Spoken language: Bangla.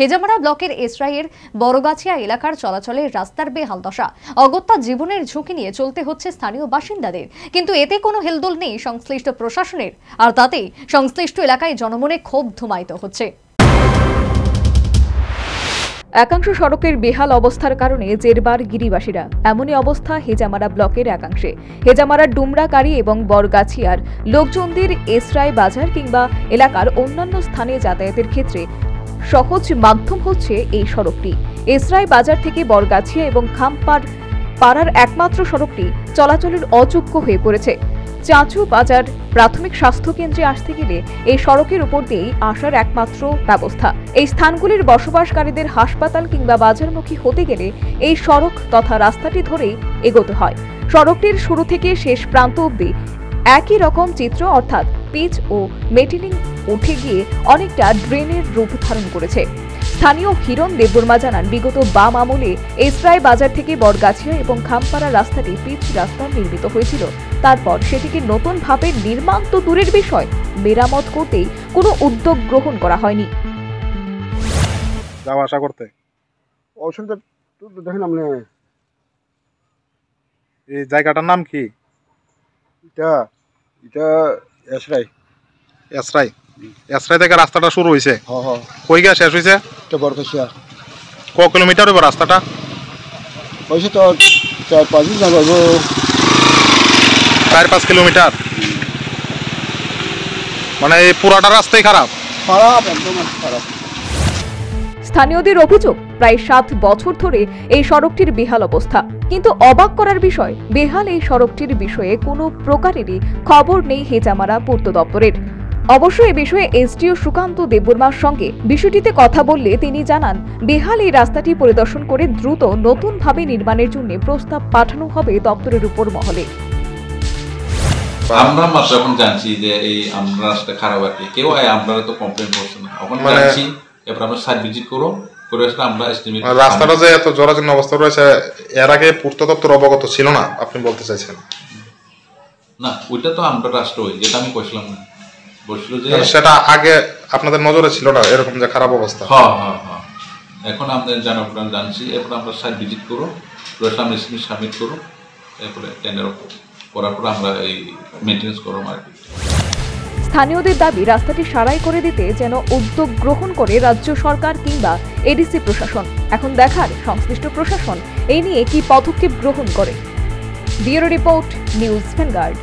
হেজামারা ব্লকের এসরাইয়ের বড়গাছিয়া এলাকার চলাচলের রাস্তার বেহাল দশা। অগত্যা জীবনের ঝুঁকি নিয়ে চলতে হচ্ছে স্থানীয় বাসিন্দাদের, কিন্তু এতে কোনো হেলদোল নেই সংশ্লিষ্ট প্রশাসনের, আর তাতেই সংশ্লিষ্ট এলাকায় জনমনে ক্ষোভ ধুমায়িত হচ্ছে। একাংশ সড়কের বেহাল অবস্থার কারণে জেরবার গিরিবাসীরা। এমনই অবস্থা হেজামারা ব্লকের একাংশে। হেজামারার ডুমরাকাড়ি এবং বড়গাছিয়ার লোকজনদের এসরাই বাজার কিংবা এলাকার অন্যান্য স্থানে যাতায়াতের ক্ষেত্রে সহজ মাধ্যম হচ্ছে এই সড়কটি। এসরাই বাজার থেকে বড়গাছিয়া এবং খামপাড় পাড়ার একমাত্র সড়কটি চলাচলের অযোগ্য হয়ে পড়েছে। চাঁচু বাজার প্রাথমিক স্বাস্থ্য কেন্দ্রে আসতে গেলে এই সড়কের উপর দিয়েই আসার একমাত্র ব্যবস্থা। এই স্থানগুলির বসবাসকারীদের হাসপাতাল কিংবা বাজারমুখী হতে গেলে এই সড়ক তথা রাস্তাটি ধরেই এগোতে হয়। সড়কটির শুরু থেকে শেষ প্রান্ত অবধি একই রকম চিত্র, অর্থাৎ পিচ ও মেটেলিং উঠে গিয়ে অনেকটা ড্রেনের রূপ ধারণ করেছে। স্থানীয় হিরণ দেববর্মা জানান, বিগত বাম আমলে এসরাই বাজার থেকে বড়গাছিয়া এবং খামপাড়া রাস্তাটি পিচ রাস্তা নির্মিত হয়েছিল। তারপর সেটিকে নতুনভাবে নির্মাণ তো দূরের বিষয়, মেরামত করতেই কোনো উদ্যোগ গ্রহণ করা হয়নি। যাওয়া আসা করতে দেখেন আপনি এই জায়গাটার নাম কি? এটা এসরাই এসরাই। এসরাই থেকে রাস্তাটা শুরু হয়েছে, কই গিয়ে শেষ হয়েছে? বড়গাছিয়া। ক কিলোমিটার হবে রাস্তাটা? হয়েছে তো 4-5 4-5 কিলোমিটার। মানে এই পুরাটা রাস্তাই খারাপ, একদম খারাপ। স্থানীয়দের অভিযোগ, প্রায় 7 বছর ধরে এই সড়কটির বেহাল অবস্থা। কিন্তু অবাক করার বিষয়, বেহাল এই সড়কটির বিষয়ে কোনো প্রকারেরই খবর নেই হেজামারা পূর্ত দপ্তরের। অবশ্য এ বিষয়ে এসডিও সুকান্ত দেববর্মার সঙ্গে বিষয়টিতে কথা বললে তিনি জানান, বেহাল এই রাস্তাটি পরিদর্শন করে দ্রুত নতুনভাবে নির্মাণের জন্য প্রস্তাব পাঠানো হবে দপ্তরের উপর মহলে। আমরা মাত্র এখন জানছি যে এই আমরা রাস্তা খারাপ আছে, কেউ আমরা তো কমপ্লেন করছে না, এখন জানছি। এবার আমরা সাইট ভিজিট করো করে আসলে আমরা এস্টিমেট। রাস্তাটা যে এত জরাজীর্ণ অবস্থা রয়েছে, এর আগে পূর্ত দপ্তর অবগত ছিল না আপনি বলতে চাইছেন? না, ওইটা তো আমরা রাষ্ট্র হই, যেটা আমি কইছিলাম না, বলছিল যে সেটা আগে আপনাদের নজরে ছিল না এরকম যে খারাপ অবস্থা। হ্যাঁ, এখন আমাদের জানছি। এরপর আমরা সাইট ভিজিট করো করে আসলে আমরা এস্টিমেট সাবমিট করো, এরপরে টেন্ডার করার পর আমরা এই মেইনটেনেন্স করো মার্কেট। স্থানীয়দের দাবি, রাস্তাটি সারাই করে দিতে যেন উদ্যোগ গ্রহণ করে রাজ্য সরকার কিংবা এডিসি প্রশাসন। এখন দেখার সংশ্লিষ্ট প্রশাসন এই নিয়ে কি পদক্ষেপ গ্রহণ করে। Bureau report, news vanguard.